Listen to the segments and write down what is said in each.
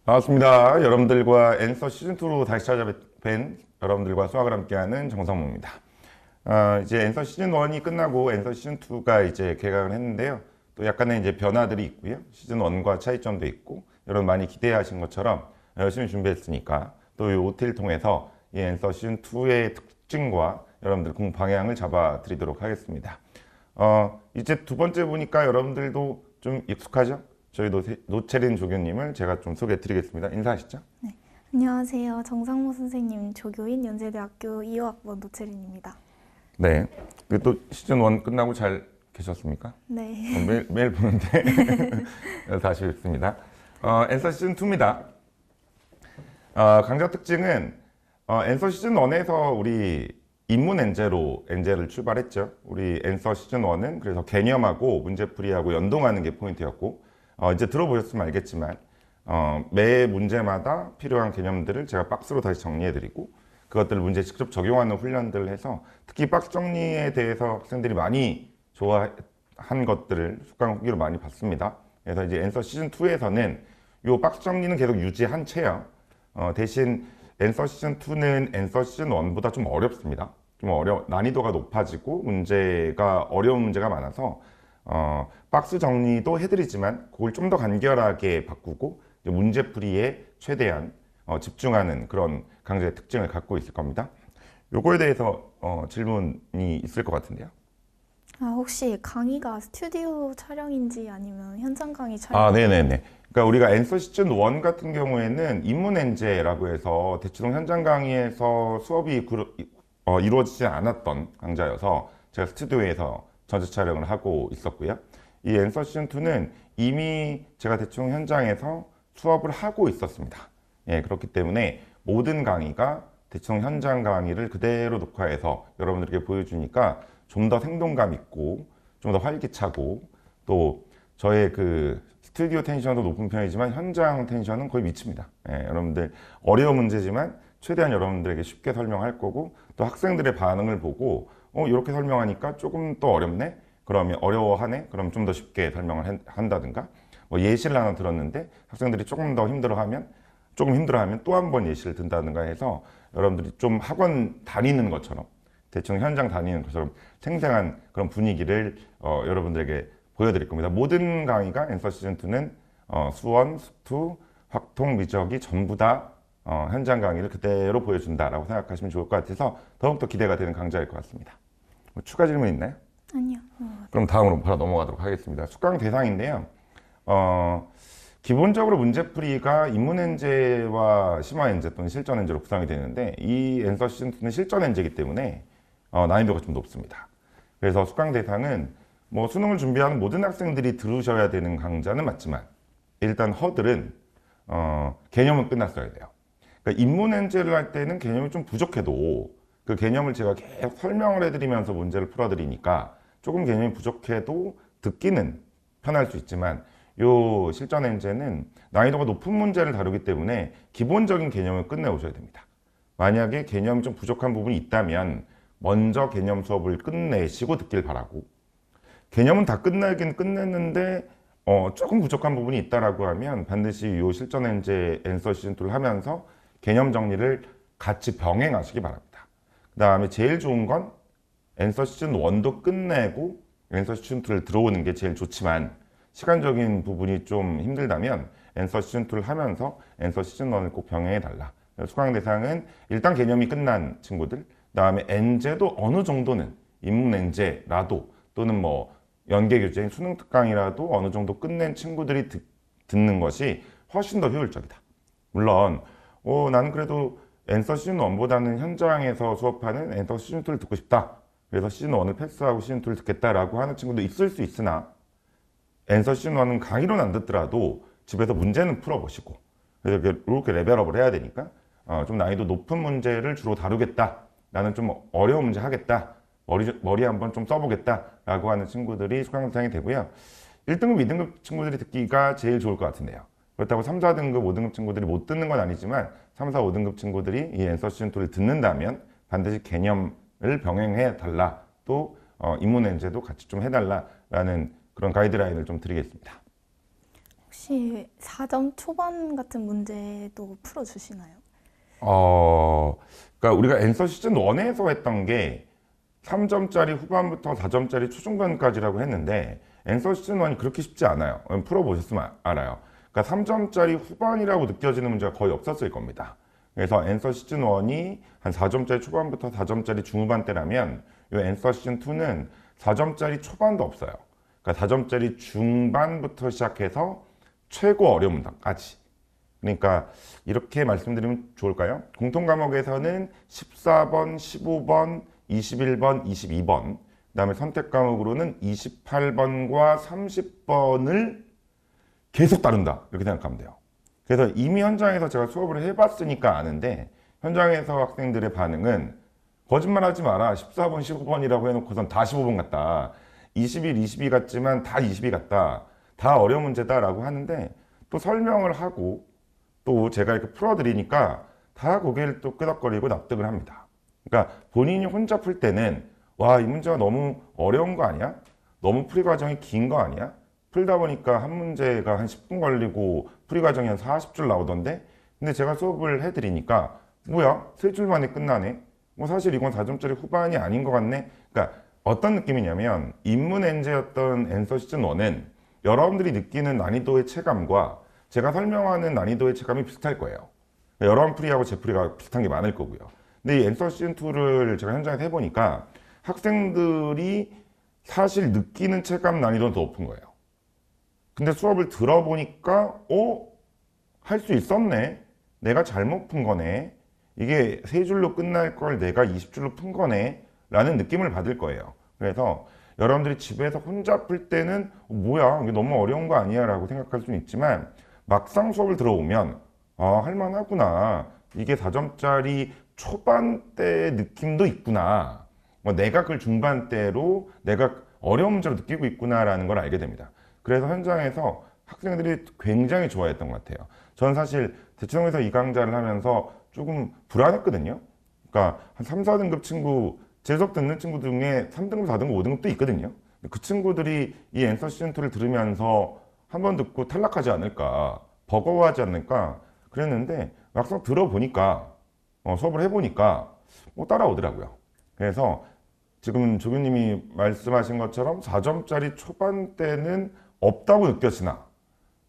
반갑습니다. 여러분들과 앤서 시즌2로 다시 찾아뵌 여러분들과 수학을 함께하는 정성모입니다. 이제 앤서 시즌1이 끝나고 앤서 시즌2가 이제 개강을 했는데요. 또 약간의 이제 변화들이 있고요. 시즌1과 차이점도 있고, 여러분 많이 기대하신 것처럼 열심히 준비했으니까 또 이 OT를 통해서 이 앤서 시즌2의 특징과 여러분들 공부 방향을 잡아 드리도록 하겠습니다. 이제 두 번째 보니까 여러분들도 좀 익숙하죠? 저희 노채린 조교님을 제가 좀 소개해 드리겠습니다. 인사하시죠? 네, 안녕하세요. 정상모 선생님 조교인 연세대학교 2호학번 노채린입니다. 네, 또 시즌1 끝나고 잘 계셨습니까? 네. 매일 보는데 다시 뵙습니다. 앤서 시즌2입니다. 강좌 특징은 앤서 시즌1에서 우리 인문 엔제를 출발했죠. 우리 앤서 시즌1은 그래서 개념하고 문제풀이하고 연동하는 게 포인트였고, 이제 들어보셨으면 알겠지만 매 문제마다 필요한 개념들을 제가 박스로 다시 정리해드리고 그것들을 문제에 직접 적용하는 훈련들을 해서, 특히 박스 정리에 대해서 학생들이 많이 좋아한 것들을 숙강 후기로 많이 봤습니다. 그래서 이제 앤서 시즌2에서는 이 박스 정리는 계속 유지한 채요. 대신 앤서 시즌2는 앤서 시즌1보다 좀 어렵습니다. 난이도가 높아지고 문제가 어려운 문제가 많아서 박스 정리도 해드리지만 그걸 좀 더 간결하게 바꾸고 문제풀이에 최대한 집중하는 그런 강좌의 특징을 갖고 있을 겁니다. 요거에 대해서 질문이 있을 것 같은데요. 혹시 강의가 스튜디오 촬영인지 아니면 현장 강의 촬영? 네네네. 그러니까 우리가 앤서 시즌 1 같은 경우에는 인문 엔제라고 해서 대치동 현장 강의에서 수업이 이루어지지 않았던 강좌여서 제가 스튜디오에서 전체 촬영을 하고 있었고요. 이 앤서 시즌2는 이미 제가 대충 현장에서 수업을 하고 있었습니다. 예, 그렇기 때문에 모든 강의가 대충 현장 강의를 그대로 녹화해서 여러분들에게 보여주니까 좀 더 생동감 있고 좀 더 활기차고, 또 저의 그 스튜디오 텐션도 높은 편이지만 현장 텐션은 거의 미칩니다. 예, 여러분들 어려운 문제지만 최대한 여러분들에게 쉽게 설명할 거고, 또 학생들의 반응을 보고 이렇게 설명하니까 조금 더 어렵네? 그러면 어려워하네? 그럼 좀 더 쉽게 설명을 한다든가, 예시를 하나 들었는데 학생들이 조금 힘들어하면 또 한 번 예시를 든다든가 해서 여러분들이 좀 학원 다니는 것처럼, 대충 현장 다니는 것처럼 생생한 그런 분위기를 여러분들에게 보여드릴 겁니다. 모든 강의가 앤서 시즌2는 수원, 수투, 확통, 미적이 전부 다 현장 강의를 그대로 보여준다라고 생각하시면 좋을 것 같아서 더욱더 기대가 되는 강좌일 것 같습니다. 추가 질문 있나요? 아니요. 그럼 다음으로 바로 넘어가도록 하겠습니다. 숙강 대상인데요. 기본적으로 문제풀이가 인문엔제와 심화엔제 또는 실전엔제로 구성이 되는데, 이 앤서 시즌2는 실전엔제이기 때문에 난이도가 좀 높습니다. 그래서 숙강 대상은 수능을 준비하는 모든 학생들이 들으셔야 되는 강좌는 맞지만, 일단 허들은 개념은 끝났어야 돼요. 그러니까 인문엔제를 할 때는 개념이 좀 부족해도 그 개념을 제가 계속 설명을 해드리면서 문제를 풀어드리니까 조금 개념이 부족해도 듣기는 편할 수 있지만, 요 실전엔제는 난이도가 높은 문제를 다루기 때문에 기본적인 개념을 끝내오셔야 됩니다. 만약에 개념이 좀 부족한 부분이 있다면 먼저 개념 수업을 끝내시고 듣길 바라고, 개념은 다 끝내긴 끝냈는데 조금 부족한 부분이 있다라고 하면 반드시 요 실전엔제 앤서 시즌2를 하면서 개념 정리를 같이 병행하시기 바랍니다. 그 다음에 제일 좋은 건 앤서 시즌1도 끝내고 앤서 시즌2를 들어오는 게 제일 좋지만, 시간적인 부분이 좀 힘들다면 앤서 시즌2를 하면서 앤서 시즌1을 꼭 병행해 달라. 수강 대상은 일단 개념이 끝난 친구들, 그 다음에 엔제도 어느 정도는 인문 엔제라도 또는 연계 교재인 수능 특강이라도 어느 정도 끝낸 친구들이 듣는 것이 훨씬 더 효율적이다. 물론 나는 그래도 앤서 시즌1보다는 현장에서 수업하는 앤서 시즌2를 듣고 싶다, 그래서 시즌1을 패스하고 시즌2를 듣겠다라고 하는 친구도 있을 수 있으나, 앤서 시즌1은 강의로는 안 듣더라도 집에서 문제는 풀어보시고, 그래서 이렇게 레벨업을 해야 되니까 좀 난이도 높은 문제를 주로 다루겠다, 나는 좀 어려운 문제 하겠다, 머리 한번 좀 써보겠다 라고 하는 친구들이 수강 대상이 되고요. 1등급, 2등급 친구들이 듣기가 제일 좋을 것 같은데요. 그렇다고 3, 4등급, 5등급 친구들이 못 듣는 건 아니지만 3, 4, 5등급 친구들이 이 앤서 시즌2를 듣는다면 반드시 개념을 병행해 달라, 것도 인문 엔제도 같이 좀 해달라라는 그런 가이드라인을 좀 드리겠습니다. 혹시 4점 초반 같은 문제도 풀어주시나요? 그러니까 우리가 앤서 시즌 1에서 했던 게 3점짜리 후반부터 4점짜리 초중반까지라고 했는데 앤서 시즌 1이 그렇게 쉽지 않아요. 풀어보셨으면 알아요. 그러니까 3점짜리 후반이라고 느껴지는 문제가 거의 없었을 겁니다. 그래서 앤서 시즌 1이 한 4점짜리 초반부터 4점짜리 중후반대라면 이 앤서 시즌 2는 4점짜리 초반도 없어요. 그러니까 4점짜리 중반부터 시작해서 최고 어려운 문항까지. 그러니까 이렇게 말씀드리면 좋을까요? 공통 과목에서는 14번, 15번, 21번, 22번, 그다음에 선택 과목으로는 28번과 30번을 계속 다룬다. 이렇게 생각하면 돼요. 그래서 이미 현장에서 제가 수업을 해봤으니까 아는데 현장에서 학생들의 반응은 거짓말하지 마라. 14번, 15번이라고 해놓고선 다 15번 같다. 21, 22 같지만 다 22 같다. 다 어려운 문제다라고 하는데 또 설명을 하고 또 제가 이렇게 풀어드리니까 다 고개를 또 끄덕거리고 납득을 합니다. 그러니까 본인이 혼자 풀 때는 와, 이 문제가 너무 어려운 거 아니야? 너무 풀이 과정이 긴 거 아니야? 풀다 보니까 한 문제가 한 10분 걸리고 풀이 과정이 한 40줄 나오던데 근데 제가 수업을 해드리니까 뭐야? 3줄 만에 끝나네? 뭐 사실 이건 4점짜리 후반이 아닌 것 같네? 그러니까 어떤 느낌이냐면 인문 엔제였던 앤서 시즌 1은 여러분들이 느끼는 난이도의 체감과 제가 설명하는 난이도의 체감이 비슷할 거예요. 여러분 풀이하고 제 풀이가 비슷한 게 많을 거고요. 근데 이 앤서 시즌 2를 제가 현장에서 해보니까 학생들이 사실 느끼는 체감 난이도는 더 높은 거예요. 근데 수업을 들어보니까 할 수 있었네. 내가 잘못 푼 거네. 이게 3줄로 끝날 걸 내가 20줄로 푼 거네. 라는 느낌을 받을 거예요. 그래서 여러분들이 집에서 혼자 풀 때는 뭐야 이게 너무 어려운 거 아니야 라고 생각할 수는 있지만 막상 수업을 들어오면 할만하구나. 이게 4점짜리 초반대 느낌도 있구나. 내가 그걸 중반대로 내가 어려운 문제로 느끼고 있구나라는 걸 알게 됩니다. 그래서 현장에서 학생들이 굉장히 좋아했던 것 같아요. 저는 사실 대치동에서 이 강좌를 하면서 조금 불안했거든요. 그러니까 한 3, 4등급 친구, 제 수업 듣는 친구 중에 3등급, 4등급, 5등급도 있거든요. 그 친구들이 이 앤서 시즌2를 들으면서 한 번 듣고 탈락하지 않을까, 버거워하지 않을까 그랬는데 막상 들어보니까, 수업을 해보니까 따라오더라고요. 그래서 지금 조교님이 말씀하신 것처럼 4점짜리 초반대는 없다고 느껴지나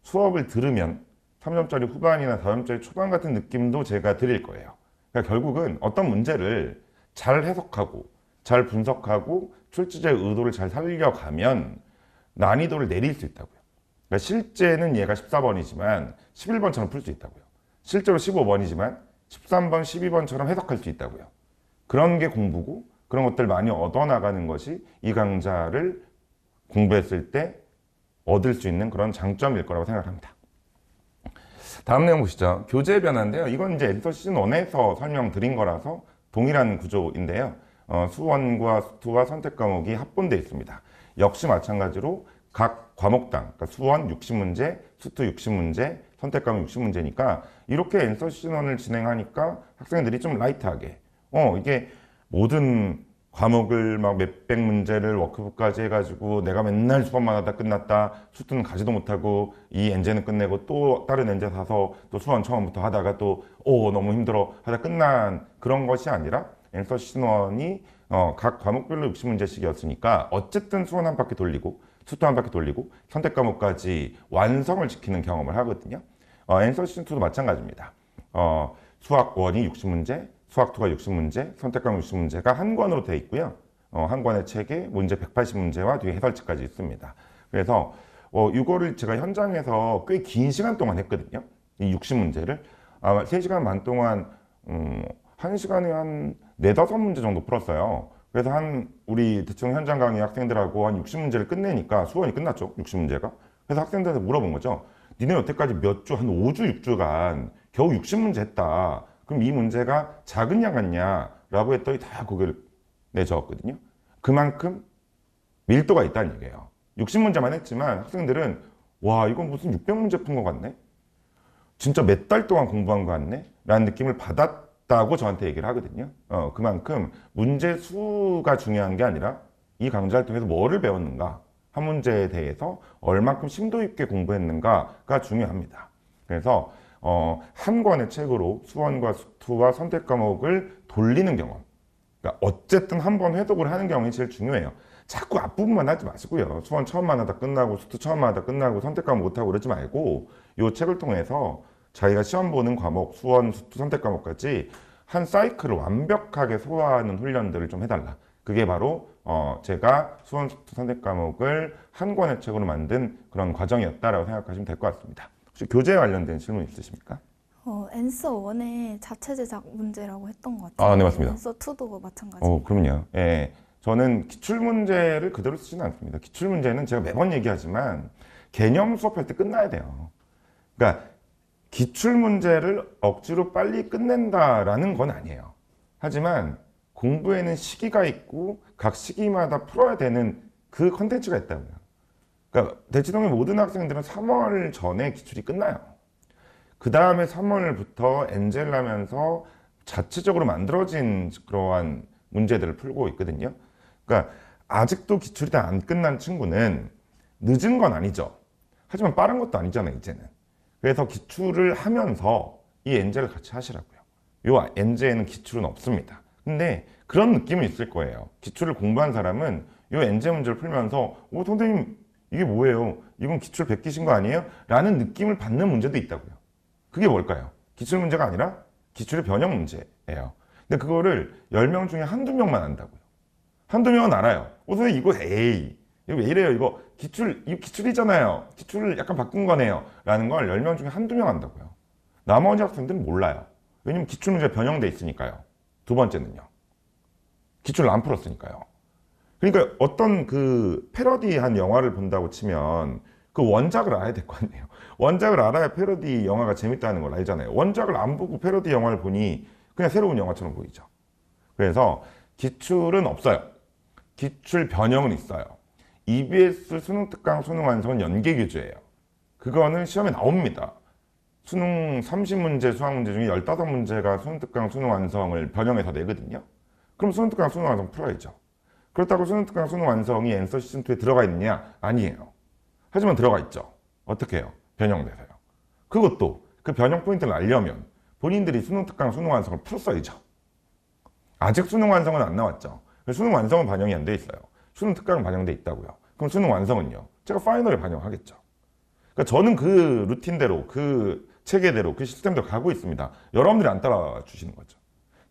수업을 들으면 3점짜리 후반이나 4점짜리 초반 같은 느낌도 제가 드릴 거예요. 그러니까 결국은 어떤 문제를 잘 해석하고 잘 분석하고 출제자의 의도를 잘 살려가면 난이도를 내릴 수 있다고요. 그러니까 실제는 얘가 14번이지만 11번처럼 풀 수 있다고요. 실제로 15번이지만 13번, 12번처럼 해석할 수 있다고요. 그런 게 공부고 그런 것들 많이 얻어나가는 것이 이 강좌를 공부했을 때 얻을 수 있는 그런 장점일 거라고 생각합니다. 다음 내용 보시죠. 교재 변화인데요. 이건 이제 앤서 시즌 1에서 설명드린 거라서 동일한 구조인데요. 수원과 수투와 선택 과목이 합본되어 있습니다. 역시 마찬가지로 각 과목당, 그러니까 수원 60문제, 수투 60문제, 선택 과목 60문제니까 이렇게 앤서 시즌 1을 진행하니까 학생들이 좀 라이트하게 이게 모든 과목을 막 몇백 문제를 워크북까지 해가지고 내가 맨날 수업만 하다 끝났다. 수투는 가지도 못하고 이 엔제는 끝내고 또 다른 엔제 사서 또 수원 처음부터 하다가 또 너무 힘들어 하다 끝난 그런 것이 아니라 앤서 시즌1이 각 과목별로 60문제씩이었으니까 어쨌든 수원 한 바퀴 돌리고 수투 한 바퀴 돌리고 선택 과목까지 완성을 지키는 경험을 하거든요. 앤서 시즌2도 마찬가지입니다. 수학 1이 60문제, 수학 2가 60문제, 선택 과목 60문제가 한 권으로 되어 있고요. 한 권의 책에 문제 180문제와 뒤에 해설지까지 있습니다. 그래서 이거를 제가 현장에서 꽤 긴 시간 동안 했거든요. 이 60문제를 아마 3시간 반 동안 1시간에 한 4, 5문제 정도 풀었어요. 그래서 우리 대충 현장 강의 학생들하고 한 60문제를 끝내니까 수원이 끝났죠. 60문제가. 그래서 학생들한테 물어본 거죠. 니네 여태까지 몇 주, 한 5주, 6주간 겨우 60문제 했다. 그럼 이 문제가 작은 양 같냐? 라고 했더니 다 고개를 내저었거든요. 그만큼 밀도가 있다는 얘기예요. 60문제만 했지만 학생들은 와, 이건 무슨 600문제 푼 것 같네? 진짜 몇 달 동안 공부한 것 같네? 라는 느낌을 받았다고 저한테 얘기를 하거든요. 그만큼 문제 수가 중요한 게 아니라 이 강좌를 통해서 뭐를 배웠는가, 한 문제에 대해서 얼만큼 심도 있게 공부했는가가 중요합니다. 그래서 한 권의 책으로 수원과 수투와 선택 과목을 돌리는 경험, 그러니까 어쨌든 한 번 회독을 하는 경험이 제일 중요해요. 자꾸 앞부분만 하지 마시고요. 수원 처음만 하다 끝나고 수투 처음만 하다 끝나고 선택 과목 못하고 그러지 말고 이 책을 통해서 자기가 시험 보는 과목, 수원, 수투, 선택 과목까지 한 사이클을 완벽하게 소화하는 훈련들을 좀 해달라. 그게 바로 제가 수원, 수투, 선택 과목을 한 권의 책으로 만든 그런 과정이었다라고 생각하시면 될 것 같습니다. 혹시 교재 관련된 질문 있으십니까? 앤서 1의 자체 제작 문제라고 했던 것 같아요. 아, 네, 맞습니다. 앤서 2도 마찬가지. 그럼요. 예. 저는 기출문제를 그대로 쓰지는 않습니다. 기출문제는 제가 매번 얘기하지만 개념 수업할 때 끝나야 돼요. 그러니까 기출문제를 억지로 빨리 끝낸다라는 건 아니에요. 하지만 공부에는 시기가 있고 각 시기마다 풀어야 되는 그 컨텐츠가 있다고요. 그러니까 대치동의 모든 학생들은 3월 전에 기출이 끝나요. 그 다음에 3월부터 엔젤라면서 자체적으로 만들어진 그러한 문제들을 풀고 있거든요. 그러니까 아직도 기출이 다 안 끝난 친구는 늦은 건 아니죠. 하지만 빠른 것도 아니잖아요, 이제는. 그래서 기출을 하면서 이 엔젤을 같이 하시라고요. 요 엔젤에는 기출은 없습니다. 근데 그런 느낌은 있을 거예요. 기출을 공부한 사람은 요 엔젤 문제를 풀면서 선생님 이게 뭐예요? 이건 기출 베끼신 거 아니에요? 라는 느낌을 받는 문제도 있다고요. 그게 뭘까요? 기출 문제가 아니라 기출의 변형 문제예요. 근데 그거를 10명 중에 한두 명만 안다고요. 한두 명은 알아요. 선생님 이거 이거 왜 이래요? 이거 기출이잖아요. 기출을 약간 바꾼 거네요. 라는 걸 10명 중에 한두 명 안다고요. 나머지 학생들은 몰라요. 왜냐면 기출 문제가 변형돼 있으니까요. 두 번째는요. 기출을 안 풀었으니까요. 그러니까 어떤 그 패러디한 영화를 본다고 치면 그 원작을 알아야 될 거 아니에요. 원작을 알아야 패러디 영화가 재밌다는 걸 알잖아요. 원작을 안 보고 패러디 영화를 보니 그냥 새로운 영화처럼 보이죠. 그래서 기출은 없어요. 기출 변형은 있어요. EBS 수능 특강 수능 완성은 연계 규제예요. 그거는 시험에 나옵니다. 수능 30문제 수학 문제 중에 15문제가 수능 특강 수능 완성을 변형해서 내거든요. 그럼 수능 특강 수능 완성 풀어야죠. 그렇다고 수능 특강 수능 완성이 앤서 시즌2에 들어가 있느냐? 아니에요. 하지만 들어가 있죠. 어떻게 해요? 변형돼서요. 그것도 그 변형 포인트를 알려면 본인들이 수능 특강 수능 완성을 풀었어야죠. 아직 수능 완성은 안 나왔죠. 수능 완성은 반영이 안 돼 있어요. 수능 특강은 반영돼 있다고요. 그럼 수능 완성은요? 제가 파이널에 반영하겠죠. 그러니까 저는 그 루틴대로, 그 체계대로, 그 시스템대로 가고 있습니다. 여러분들이 안 따라와 주시는 거죠.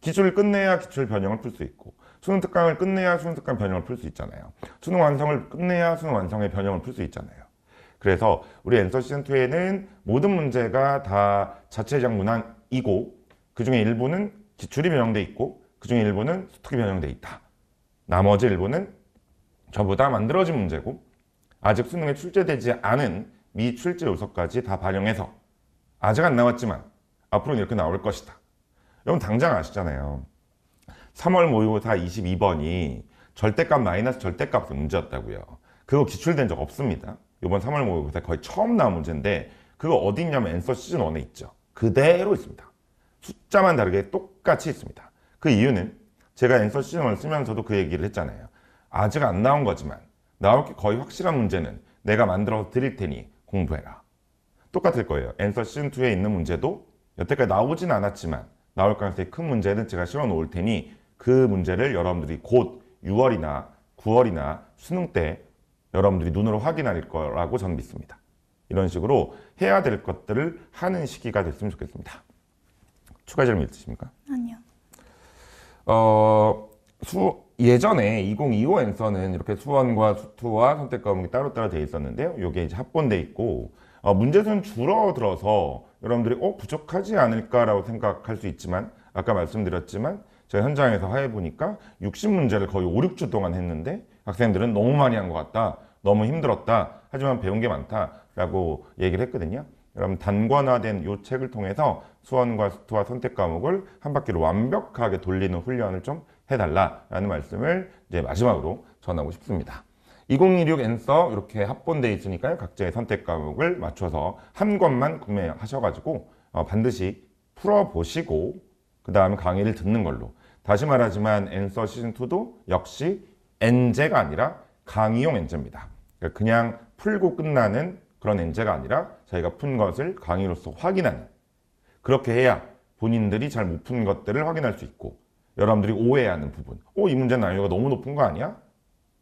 기출을 끝내야 기출 변형을 풀 수 있고 수능 특강을 끝내야 수능 특강 변형을 풀 수 있잖아요. 수능 완성을 끝내야 수능 완성의 변형을 풀 수 있잖아요. 그래서 우리 앤서 시즌2에는 모든 문제가 다 자체 제작 문항이고 그 중에 일부는 기출이 변형돼 있고 그 중에 일부는 수특이 변형돼 있다. 나머지 일부는 전부 다 만들어진 문제고 아직 수능에 출제되지 않은 미출제 요소까지 다 반영해서 아직 안 나왔지만 앞으로는 이렇게 나올 것이다. 여러분 당장 아시잖아요. 3월 모의고사 22번이 절대값 마이너스 절대값의 문제였다고요. 그거 기출된 적 없습니다. 이번 3월 모의고사 거의 처음 나온 문제인데 그거 어디 있냐면 앤서 시즌 1에 있죠. 그대로 있습니다. 숫자만 다르게 똑같이 있습니다. 그 이유는 제가 앤서 시즌 1을 쓰면서도 그 얘기를 했잖아요. 아직 안 나온 거지만 나올 게 거의 확실한 문제는 내가 만들어서 드릴 테니 공부해라. 똑같을 거예요. 앤서 시즌 2에 있는 문제도 여태까지 나오진 않았지만 나올 가능성이 큰 문제는 제가 실어 놓을 테니 그 문제를 여러분들이 곧 6월이나 9월이나 수능 때 여러분들이 눈으로 확인할 거라고 저는 믿습니다. 이런 식으로 해야 될 것들을 하는 시기가 됐으면 좋겠습니다. 추가 질문 있으십니까? 아니요. 예전에 2025 앤서는 이렇게 수원과 수투와 선택 과목이 따로따로 되어 있었는데요. 이게 이제 합본돼 있고 문제수는 줄어들어서 여러분들이 부족하지 않을까라고 생각할 수 있지만 아까 말씀드렸지만 제가 현장에서 해보니까 60문제를 거의 5, 6주 동안 했는데 학생들은 너무 많이 한 것 같다. 너무 힘들었다. 하지만 배운 게 많다라고 얘기를 했거든요. 여러분 단권화된 이 책을 통해서 수원과 수투와 선택 과목을 한 바퀴를 완벽하게 돌리는 훈련을 좀 해달라라는 말씀을 이제 마지막으로 전하고 싶습니다. 2026 앤서 이렇게 합본되어 있으니까요. 각자의 선택 과목을 맞춰서 한 권만 구매하셔가지고 반드시 풀어보시고 그 다음에 강의를 듣는 걸로. 다시 말하지만 앤서 시즌2도 역시 엔제가 아니라 강의용 엔제입니다. 그러니까 그냥 풀고 끝나는 그런 엔제가 아니라 저희가 푼 것을 강의로서 확인하는, 그렇게 해야 본인들이 잘 못 푼 것들을 확인할 수 있고 여러분들이 오해하는 부분, 이 문제 난이도가 너무 높은 거 아니야?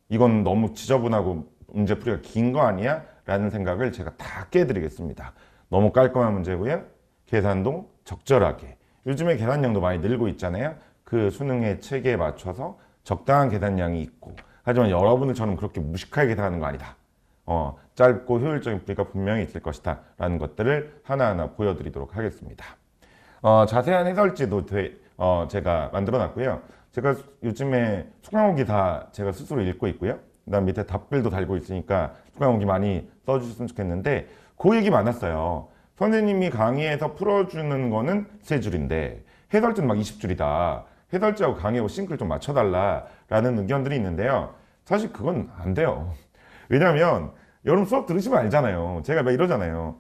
이건 너무 지저분하고 문제 풀이가 긴 거 아니야? 라는 생각을 제가 다 깨드리겠습니다. 너무 깔끔한 문제고요. 계산도 적절하게. 요즘에 계산량도 많이 늘고 있잖아요. 그 수능의 체계에 맞춰서 적당한 계산량이 있고, 하지만 여러분들처럼 그렇게 무식하게 계산하는 거 아니다. 짧고 효율적인 풀이가 분명히 있을 것이다 라는 것들을 하나하나 보여드리도록 하겠습니다. 자세한 해설지도 제가 만들어 놨고요. 제가 요즘에 수강후기 다 제가 스스로 읽고 있고요. 그 다음 밑에 답글도 달고 있으니까 수강후기 많이 써주셨으면 좋겠는데, 그 얘기 많았어요. 선생님이 강의에서 풀어주는 거는 3줄인데 해설지는 막 20줄이다. 해설지하고 강의하고 싱크를 좀 맞춰달라라는 의견들이 있는데요. 사실 그건 안 돼요. 왜냐면 여러분 수업 들으시면 알잖아요. 제가 막 이러잖아요.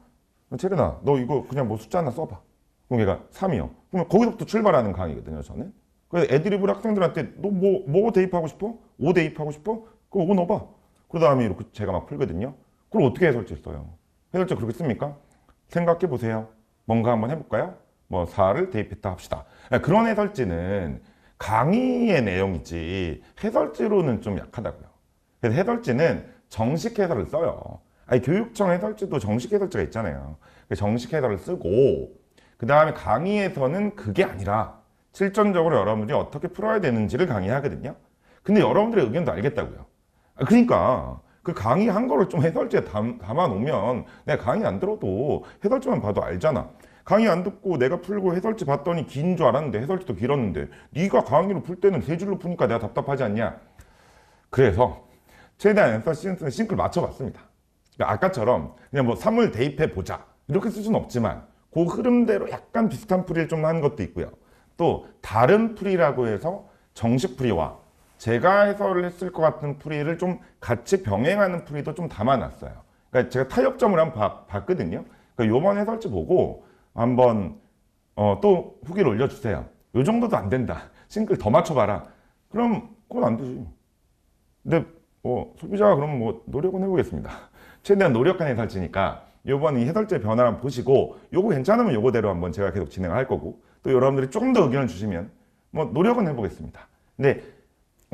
채련아, 너 이거 그냥 뭐 숫자 하나 써봐. 그럼 얘가 3이요. 그러면 거기서부터 출발하는 강의거든요, 저는. 그래서 애드리브를 학생들한테 너 뭐 대입하고 싶어? 5 대입하고 싶어? 그럼 5 넣어봐. 그 다음에 이렇게 제가 막 풀거든요. 그럼 어떻게 해설지 써요? 해설지 그렇게 씁니까? 생각해 보세요. 뭔가 한번 해볼까요? 뭐 4를 대입했다 합시다. 그런 해설지는 강의의 내용이지 해설지로는 좀 약하다고요. 그래서 해설지는 정식 해설을 써요. 교육청 해설지도 정식 해설지가 있잖아요. 정식 해설을 쓰고 그 다음에 강의에서는 그게 아니라 실전적으로 여러분들이 어떻게 풀어야 되는지를 강의하거든요. 근데 여러분들의 의견도 알겠다고요. 그러니까 그 강의한 거를 좀 해설지에 담아놓으면 내가 강의 안 들어도 해설지만 봐도 알잖아. 강의 안 듣고 내가 풀고 해설지 봤더니 긴 줄 알았는데 해설지도 길었는데 네가 강의로 풀 때는 3줄로 푸니까 내가 답답하지 않냐. 그래서 최대한 앤서 시즌 싱크를 맞춰봤습니다. 그러니까 아까처럼 그냥 뭐 3을 대입해 보자 이렇게 쓸 수는 없지만 그 흐름대로 약간 비슷한 풀이를 좀 하는 것도 있고요. 또 다른 풀이라고 해서 정식 풀이와 제가 해설을 했을 것 같은 풀이를 좀 같이 병행하는 풀이도 좀 담아놨어요. 그러니까 제가 타협점을 한번 봤거든요. 그러니까 이번 해설지 보고 한번 또 후기를 올려주세요. 요 정도도 안 된다. 싱크를 더 맞춰봐라. 그럼 그건 안 되지. 근데 소비자가 그럼 뭐 노력은 해보겠습니다. 최대한 노력한 해설지니까 요번 이 해설지의 변화를 한번 보시고 요거 괜찮으면 요거대로 한번 제가 계속 진행을 할 거고, 또 여러분들이 조금 더 의견을 주시면 뭐 노력은 해보겠습니다. 근데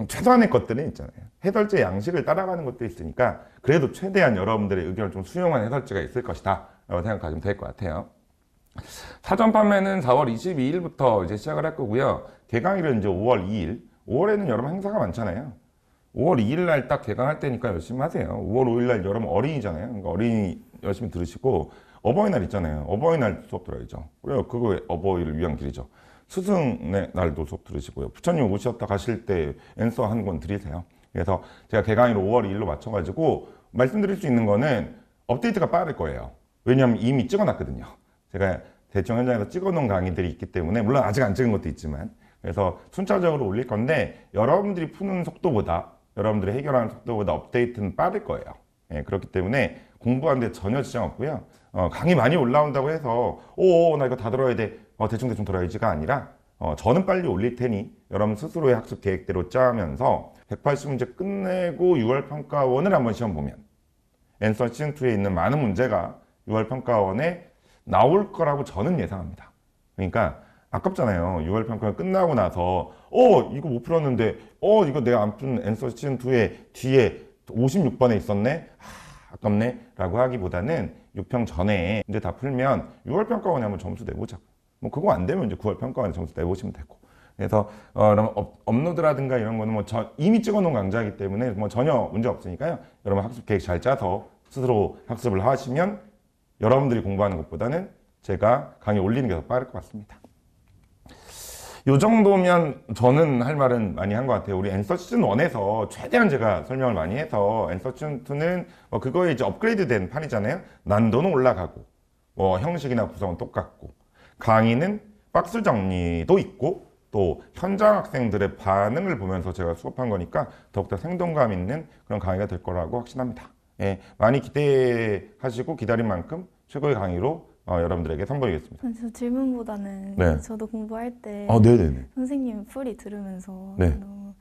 최소한의 것들은 있잖아요. 해설지의 양식을 따라가는 것도 있으니까 그래도 최대한 여러분들의 의견을 좀 수용한 해설지가 있을 것이다 라고 생각하시면 될 것 같아요. 사전 판매는 4월 22일부터 이제 시작을 할 거고요. 개강일은 이제 5월 2일. 5월에는 여러분 행사가 많잖아요. 5월 2일 날 딱 개강할 때니까 열심히 하세요. 5월 5일 날 여러분 어린이잖아요. 그러니까 어린이 열심히 들으시고, 어버이날 있잖아요. 어버이날 수업 들어야죠. 그래요. 그거 어버이를 위한 길이죠. 스승의 날도 수업 들으시고요. 부처님 오셨다 가실 때 앤서 한 권 드리세요. 그래서 제가 개강일을 5월 2일로 맞춰가지고 말씀드릴 수 있는 거는 업데이트가 빠를 거예요. 왜냐하면 이미 찍어놨거든요. 제가 대충 현장에서 찍어놓은 강의들이 있기 때문에, 물론 아직 안 찍은 것도 있지만, 그래서 순차적으로 올릴 건데 여러분들이 푸는 속도보다, 여러분들이 해결하는 속도보다 업데이트는 빠를 거예요. 그렇기 때문에 공부하는데 전혀 지장 없고요. 강의 많이 올라온다고 해서 나 이거 다 들어야 돼, 대충 들어야지가 아니라 저는 빨리 올릴 테니 여러분 스스로의 학습 계획대로 짜면서 180문제 끝내고 6월 평가원을 한번 시험 보면 앤서 시즌2에 있는 많은 문제가 6월 평가원에 나올 거라고 저는 예상합니다. 그러니까 아깝잖아요. 6월 평가가 끝나고 나서 이거 못 풀었는데 이거 내가 안 푼 앤서 시즌2의 뒤에 56번에 있었네? 아깝네? 라고 하기보다는 6평 전에 이제 다 풀면 6월 평가원에 한번 점수 내보자고. 뭐 그거 안 되면 이제 9월 평가원에 점수 내보시면 되고. 그래서 그럼 업로드라든가 이런 거는 뭐 이미 찍어놓은 강좌이기 때문에 뭐 전혀 문제 없으니까요. 여러분 학습 계획 잘 짜서 스스로 학습을 하시면 여러분들이 공부하는 것보다는 제가 강의 올리는 게 더 빠를 것 같습니다. 요 정도면 저는 할 말은 많이 한 것 같아요. 우리 앤서 시즌 1에서 최대한 제가 설명을 많이 해서, 앤서 시즌 2는 그거에 이제 업그레이드 된 판이잖아요. 난도는 올라가고, 형식이나 구성은 똑같고, 강의는 박스 정리도 있고, 또 현장 학생들의 반응을 보면서 제가 수업한 거니까 더욱더 생동감 있는 그런 강의가 될 거라고 확신합니다. 많이 기대하시고 기다린 만큼 최고의 강의로 여러분들에게 선보이겠습니다. 저 질문보다는 네. 저도 공부할 때 네네네. 선생님 풀이 들으면서 네. 너무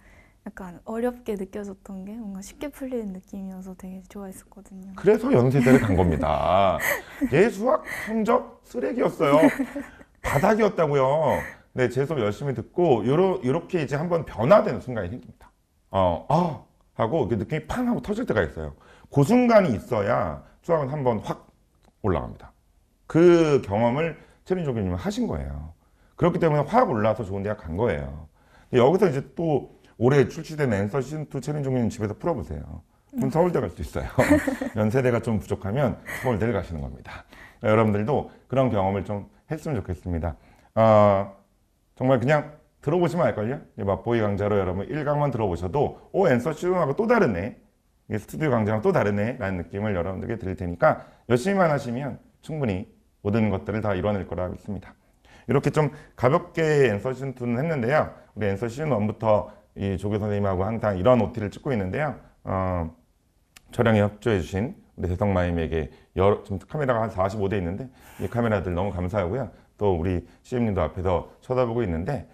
약간 어렵게 느껴졌던 게 뭔가 쉽게 풀리는 느낌이어서 되게 좋아했었거든요. 그래서 연세대를 간 겁니다. 얘 수학 성적 쓰레기였어요. 바닥이었다고요. 네, 제 수업 열심히 듣고 요렇게 이제 한번 변화되는 순간이 생깁니다. 하고 그 느낌이 팡 하고 터질 때가 있어요. 그 순간이 있어야 수학은 한번 확 올라갑니다. 그 경험을 최민주 교수님은 하신 거예요. 그렇기 때문에 확 올라서 좋은 대학 간 거예요. 여기서 이제 또 올해 출시된 앤서 시즌2 최민주 교수님 집에서 풀어보세요. 그럼 서울대 갈 수 있어요. 연세대가 좀 부족하면 서울대를 가시는 겁니다. 여러분들도 그런 경험을 좀 했으면 좋겠습니다. 정말 그냥 들어보시면 알걸요? 맛보기 강좌로 여러분 1강만 들어보셔도 앤서 시즌하고 또 다르네. 이게 스튜디오 강좌랑 또 다르네 라는 느낌을 여러분들께 드릴 테니까 열심히만 하시면 충분히 모든 것들을 다 이뤄낼 거라 믿습니다. 이렇게 좀 가볍게 앤서 시즌2는 했는데요. 우리 앤서 시즌1부터 이 조교 선생님하고 항상 이런 OT를 찍고 있는데요. 촬영에 협조해 주신 우리 대성마임에게 지금 카메라가 한 45대 있는데 이 카메라들 너무 감사하고요. 또 우리 CM님도 앞에서 쳐다보고 있는데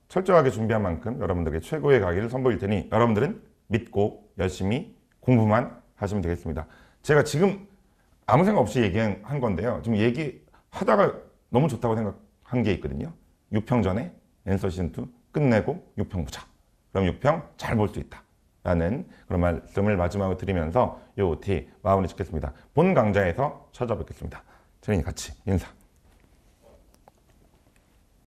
철저하게 준비한 만큼 여러분들에게 최고의 강의를 선보일 테니 여러분들은 믿고 열심히 공부만 하시면 되겠습니다. 제가 지금 아무 생각 없이 얘기한 건데요. 지금 얘기하다가 너무 좋다고 생각한 게 있거든요. 6평 전에 앤서 시즌2 끝내고 6평 보자. 그럼 6평 잘 볼 수 있다. 라는 그런 말씀을 마지막으로 드리면서 이 OT 마무리 짓겠습니다. 본 강좌에서 찾아뵙겠습니다. 저희 같이 인사.